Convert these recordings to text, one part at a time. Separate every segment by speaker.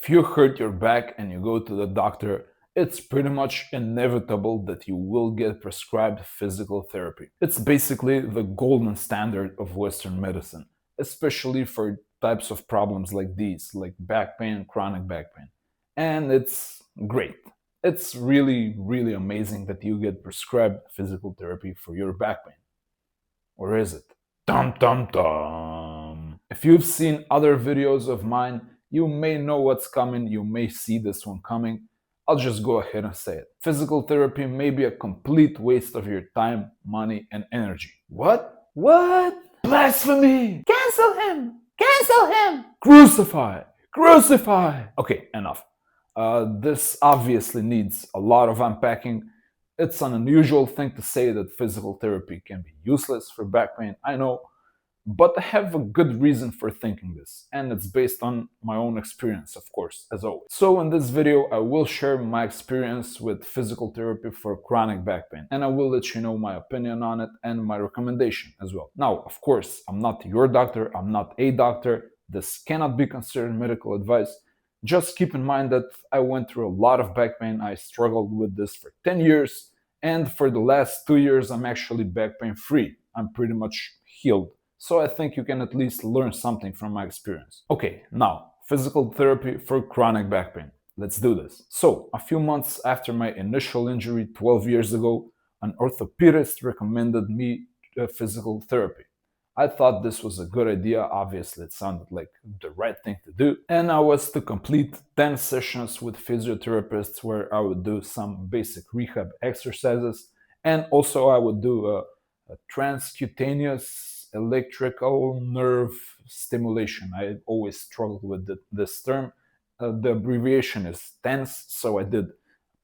Speaker 1: If you hurt your back and you go to the doctor, it's pretty much inevitable that you will get prescribed physical therapy. It's basically the golden standard of Western medicine, especially for types of problems like these, like back pain, chronic back pain. And it's great. It's really, really amazing that you get prescribed physical therapy for your back pain. Or is it? Dum dum dum. If you've seen other videos of mine, you may know what's coming, you may see this one coming. I'll just go ahead and say it. Physical therapy may be a complete waste of your time, money, and energy. What? What? Blasphemy! Cancel him! Cancel him! Crucify! Crucify! Okay, enough. This obviously needs a lot of unpacking. It's an unusual thing to say that physical therapy can be useless for back pain, I know, but I have a good reason for thinking this, and it's based on my own experience, of course, as always. So in this video, I will share my experience with physical therapy for chronic back pain, and I will let you know my opinion on it and my recommendation as well. Now, of course, I'm not your doctor, I'm not a doctor, this cannot be considered medical advice. Just keep in mind that I went through a lot of back pain. I struggled with this for 10 years, and for the last 2 years, I'm actually back pain free. I'm pretty much healed. So I think you can at least learn something from my experience. Okay, now, physical therapy for chronic back pain. Let's do this. So, a few months after my initial injury 12 years ago, an orthopedist recommended me physical therapy. I thought this was a good idea. Obviously, it sounded like the right thing to do. And I was to complete 10 sessions with physiotherapists where I would do some basic rehab exercises. And also I would do a transcutaneous electrical nerve stimulation. I always struggled with this term. The abbreviation is TENS. So I did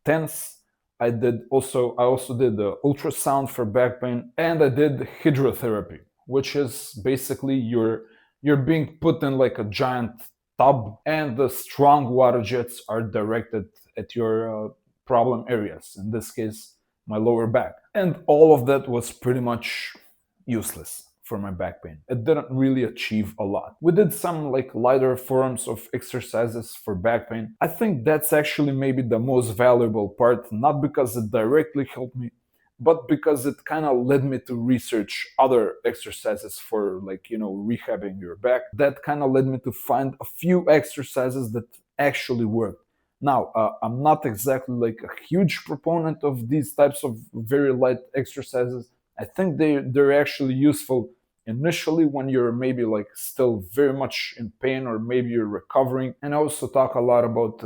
Speaker 1: TENS. I also did the ultrasound for back pain, and I did hydrotherapy, which is basically you're being put in like a giant tub, and the strong water jets are directed at your problem areas, in this case my lower back. And all of that was pretty much useless for my back pain. It didn't really achieve a lot. We did some like lighter forms of exercises for back pain. I think that's actually maybe the most valuable part, not because it directly helped me, but because it kind of led me to research other exercises for rehabbing your back. That kind of led me to find a few exercises that actually work. Now, I'm not exactly like a huge proponent of these types of very light exercises. I think they're actually useful initially when you're maybe like still very much in pain, or maybe you're recovering. And I also talk a lot about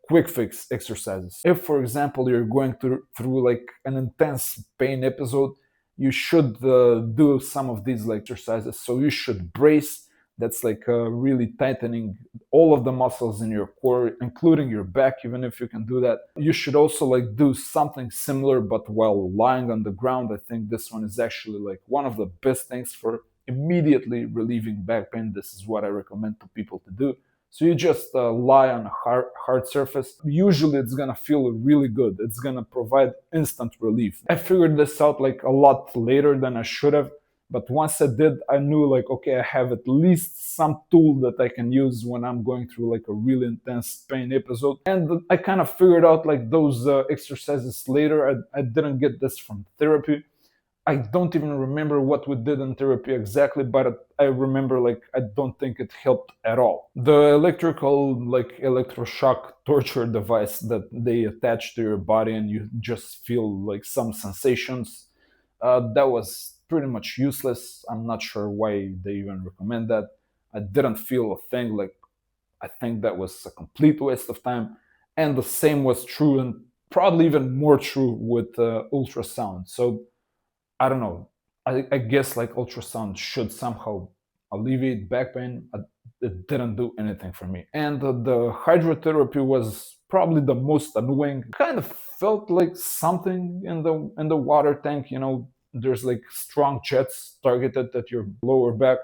Speaker 1: quick fix exercises. If, for example, you're going through like an intense pain episode, you should do some of these like exercises. So you should brace. That's like really tightening all of the muscles in your core, including your back, even if you can do that. You should also like do something similar, but while lying on the ground. I think this one is actually like one of the best things for immediately relieving back pain. This is what I recommend to people to do. So you just lie on a hard surface. Usually it's gonna feel really good. It's gonna provide instant relief. I figured this out like a lot later than I should have. But once I did, I knew like, okay, I have at least some tool that I can use when I'm going through like a really intense pain episode. And I kind of figured out like those exercises later. I didn't get this from therapy. I don't even remember what we did in therapy exactly, but I remember like I don't think it helped at all. The electrical like electroshock torture device that they attach to your body and you just feel like some sensations, that was pretty much useless. I'm not sure why they even recommend that. I didn't feel a thing. Like, I think that was a complete waste of time. And the same was true, and probably even more true, with ultrasound. So I don't know. I guess like ultrasound should somehow alleviate back pain. It didn't do anything for me. And the hydrotherapy was probably the most annoying. Kind of felt like something in the water tank. There's like strong jets targeted at your lower back.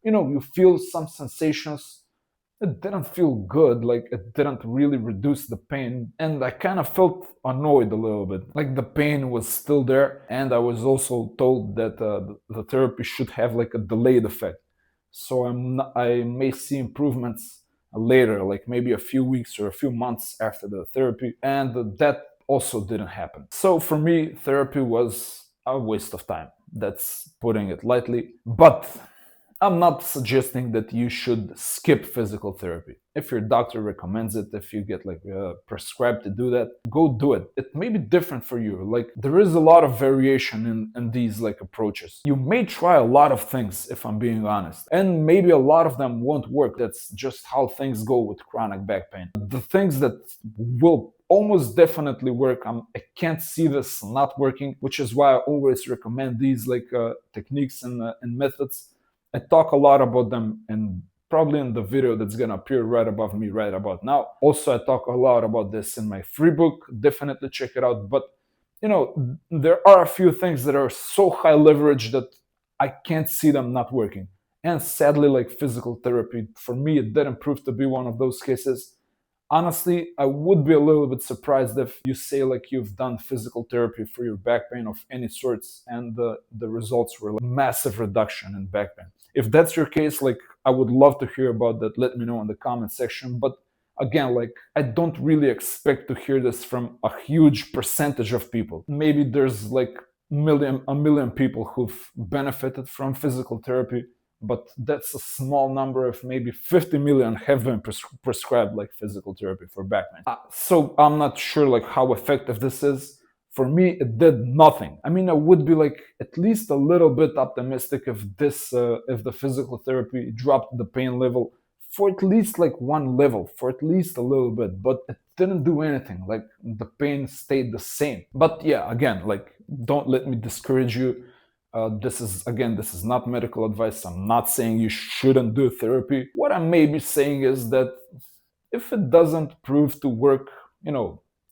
Speaker 1: You feel some sensations. It didn't feel good. Like, it didn't really reduce the pain, and I kind of felt annoyed a little bit. Like, the pain was still there, and I was also told that the therapy should have like a delayed effect. So I may see improvements later, like maybe a few weeks or a few months after the therapy, and that also didn't happen. So for me, therapy was a waste of time. That's putting it lightly. But I'm not suggesting that you should skip physical therapy. If your doctor recommends it, if you get like prescribed to do that, go do it. It may be different for you. Like there is a lot of variation in these like approaches. You may try a lot of things, if I'm being honest, and maybe a lot of them won't work. That's just how things go with chronic back pain. The things that will almost definitely work, I can't see this not working, which is why I always recommend these like techniques and methods. I talk a lot about them and probably in the video that's gonna appear right above me right about now. Also, I talk a lot about this in my free book. Definitely check it out. But you know, there are a few things that are so high leverage that I can't see them not working. And sadly, like physical therapy, for me, it didn't prove to be one of those cases. Honestly, I would be a little bit surprised if you say like you've done physical therapy for your back pain of any sorts and the results were like massive reduction in back pain. If that's your case, like I would love to hear about that. Let me know in the comment section. But again, like I don't really expect to hear this from a huge percentage of people. Maybe there's like a million people who've benefited from physical therapy, but that's a small number. Of maybe 50 million have been prescribed like physical therapy for back pain. So I'm not sure like how effective this is. For me, it did nothing. I mean, I would be like at least a little bit optimistic if the physical therapy dropped the pain level for at least like one level, for at least a little bit, but it didn't do anything. Like the pain stayed the same. But yeah, again, like don't let me discourage you. This is not medical advice. I'm not saying you shouldn't do therapy. What I may be saying is that if it doesn't prove to work,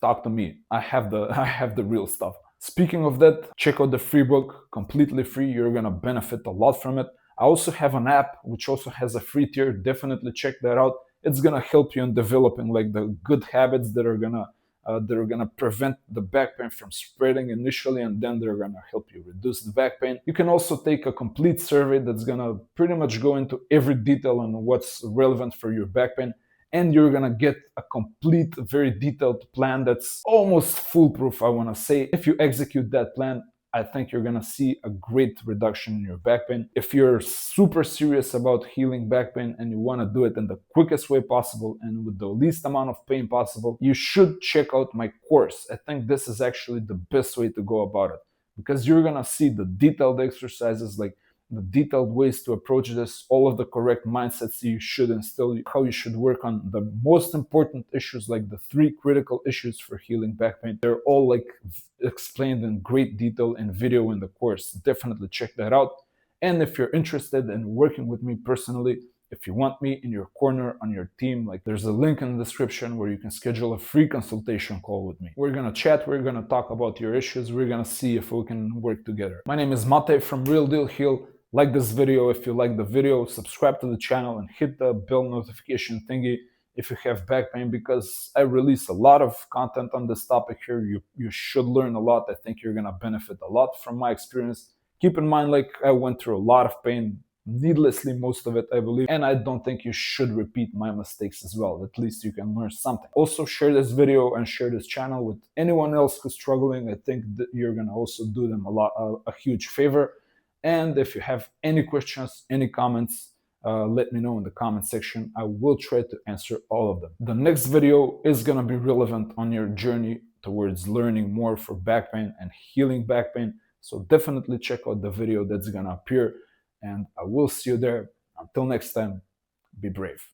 Speaker 1: talk to me. I have the real stuff. Speaking of that, check out the free book, completely free. You're gonna benefit a lot from it. I also have an app which also has a free tier. Definitely check that out. It's gonna help you in developing like the good habits that are gonna prevent the back pain from spreading initially, and then they're gonna help you reduce the back pain. You can also take a complete survey that's gonna pretty much go into every detail on what's relevant for your back pain, and you're gonna get a complete, very detailed plan that's almost foolproof, I wanna say. If you execute that plan, I think you're gonna see a great reduction in your back pain. If you're super serious about healing back pain and you wanna do it in the quickest way possible and with the least amount of pain possible, you should check out my course. I think this is actually the best way to go about it, because you're gonna see the detailed exercises, like the detailed ways to approach this, all of the correct mindsets you should instill, how you should work on the most important issues, like the 3 critical issues for healing back pain. They're all like explained in great detail in video in the course. Definitely check that out. And if you're interested in working with me personally, if you want me in your corner on your team, like there's a link in the description where you can schedule a free consultation call with me. We're gonna chat, we're gonna talk about your issues, we're gonna see if we can work together. My name is Mate from Real Deal Heal. Like this video if you like the video, subscribe to the channel and hit the bell notification thingy if you have back pain, because I release a lot of content on this topic here. You should learn a lot. I think you're gonna benefit a lot from my experience. Keep in mind, like I went through a lot of pain, needlessly most of it, I believe, and I don't think you should repeat my mistakes as well. At least you can learn something. Also share this video and share this channel with anyone else who's struggling. I think that you're gonna also do them a huge favor. And if you have any questions, any comments, let me know in the comment section. I will try to answer all of them. The next video is gonna be relevant on your journey towards learning more for back pain and healing back pain. So definitely check out the video that's gonna appear, and I will see you there. Until next time, be brave.